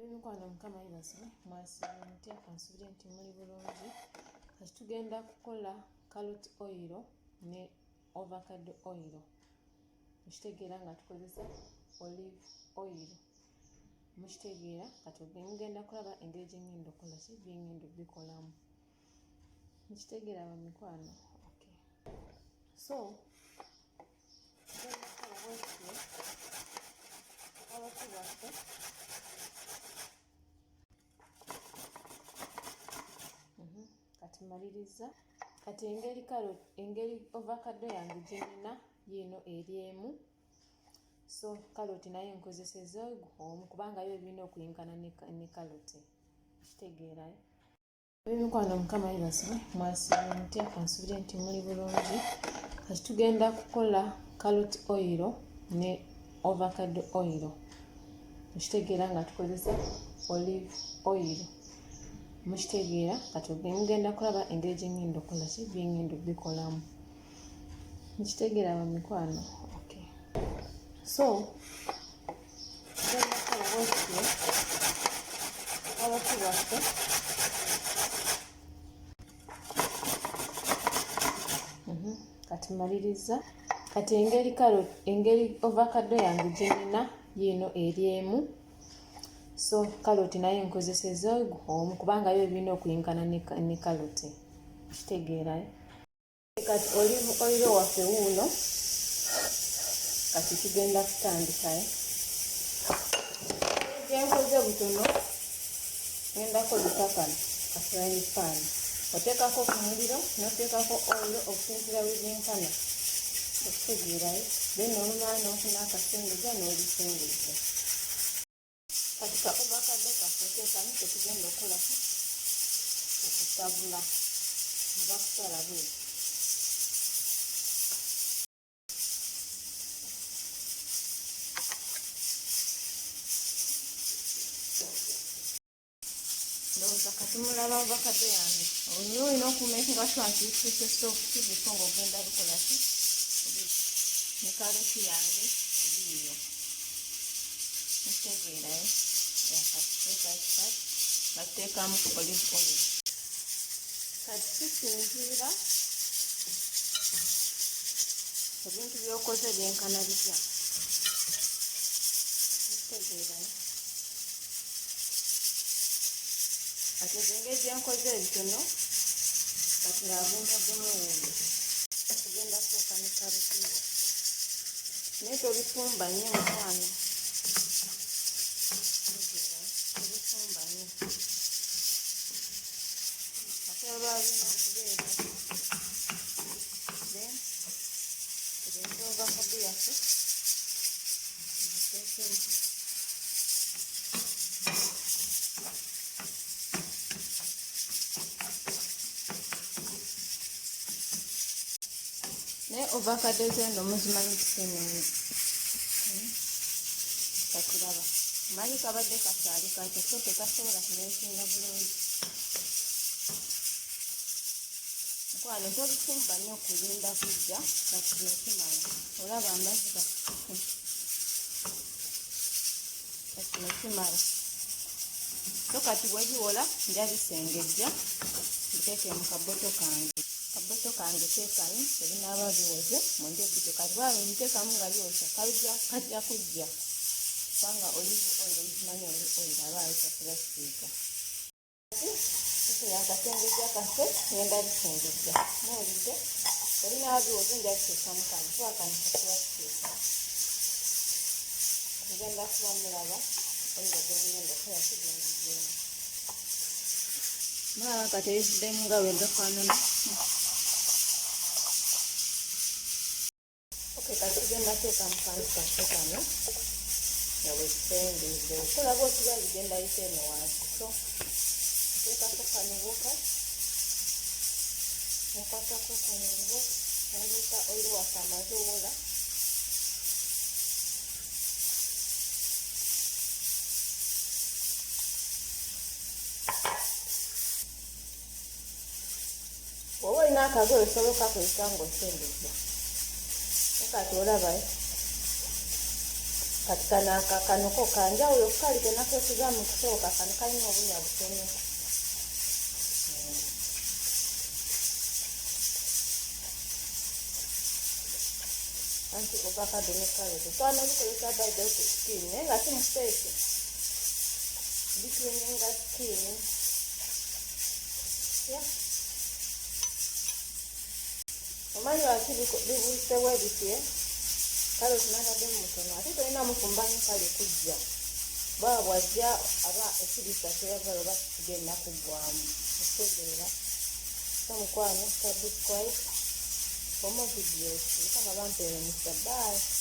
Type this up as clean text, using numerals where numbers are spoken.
Mikwano mukama yeebase mwasiibye mutya kansubire nti muli bulungi. Kati tugenda kukola carrot oil ne avocado oil. Mukitegeera nga tukozesa olive oil. Mukitegeera kati mugenda kulaba engeri gye ngenda okukola ki bye ngenda obikolamu. Mukitegeera ba mikwano. Okay. So tugenda kukola bwetutyo carrot waffe. Kati maliriza kati engeri avocado yange gyenina yino eryemu. So carrot naye nkozeseza omu kubanga yo birina okuyinkana ne carrot. Kitegeera mikwano mukama yeebase mwasiibye mutya kansubire nti muli bulungi. Kati tugenda kukola carrot oil ne avocado oil. Mukitegeera nga tukozesa olive oil. Mukitegeera kati mugenda kulaba engeri gye ngenda okukola ki bye ngenda obikolamu. Mukitegeera ba mikwano. Okay. So tugenda kukola bwetutyo carrot waffe. Kati maliriza kati engeri avocado yange gyenina yino eryemu. So carrot naye nkozeseza omu kubanga yo birina okuyinkana ne carrot. Kitegeera kati olive oil waffe wuuno. Kati tugenda kutandika genkoze butono ngenda kozesa kano kafrying pan. Oteekako ku muliro n'oteekako oil okusinzira webinkana. Okitegeera then olumala n'ofuna akasengejja n'obisengejja. Kati ka avocado kaffe teekamu tetugenda okukolako okutabula oba kusala bweti. Ndowooza kati mulaba avocado yange olina okumekinga sure nti bituuse soft before ng'ogenda bikola ki ne carrot yange biiyo. Mukitegeera bateekamu olive oil. Kati kisinziira ebintu by'okoze byenkana bitya. Mukitegeera kati engeri gye nkoze ebitono kati ng'abuntaddemu wuuyo. Tugenda kusooka ne carrot waffe naye tobifumba nnyo mukwano. Naye avocado zeno muzimanyi kisemenyi. Kakulaba manyi kabadde kakyali kakyo so tekasobola kumekinga bulungi. Mukwano tobifumba nnyo okulinda kujja kati nekimala. Olaba amazzi kati nekimala. So kati bwebiwola nja bisengejja biteeke mu kaboto kange. Kaboto kange teekani ebinaaba biwoze mwonje bito kati bwaba mbiteekamu nga byosha kajja kujja kubanga olive oil ogimanyi olive oil aba ayita plastica. Akasengejja kaffe ngenda bisengejja muwulidde ebinaaba biwoze nja biteekamu kano so akano kaplastica. Mugenda kuba mulaba oyo gwengenda okukola kigenzigyemu. Mulaba kati ebivuddemu nga bwe gafaanana. Kati tugenda teeka mu kantu kaffe kano nga bwe kisengedde okolaba okiba bigenda bite eno wansi. So teekako kano buka okwatako kano buka nalika oil waffe amaze owola. Oba olina akagoye osobola okukozesa ng'osengejja. Kati olaba kati kano ko kanjawulo kali kenakesiga mu kusooka kano kalina obunya butono anti ovakado ne karoti twana bikozesa baida ku skin naye nga si museeke bikyenga skin ya omanyi lwaki bibuusewo ebitye karoti nabadde mutono ate tolina mufumbanyi kale kujja baba bwajja aba ekirisa kyeyagala oba kigenda kuggwamu okutegeera samukwano subscribe for more videos. Mukama bampeere mu sabbaati.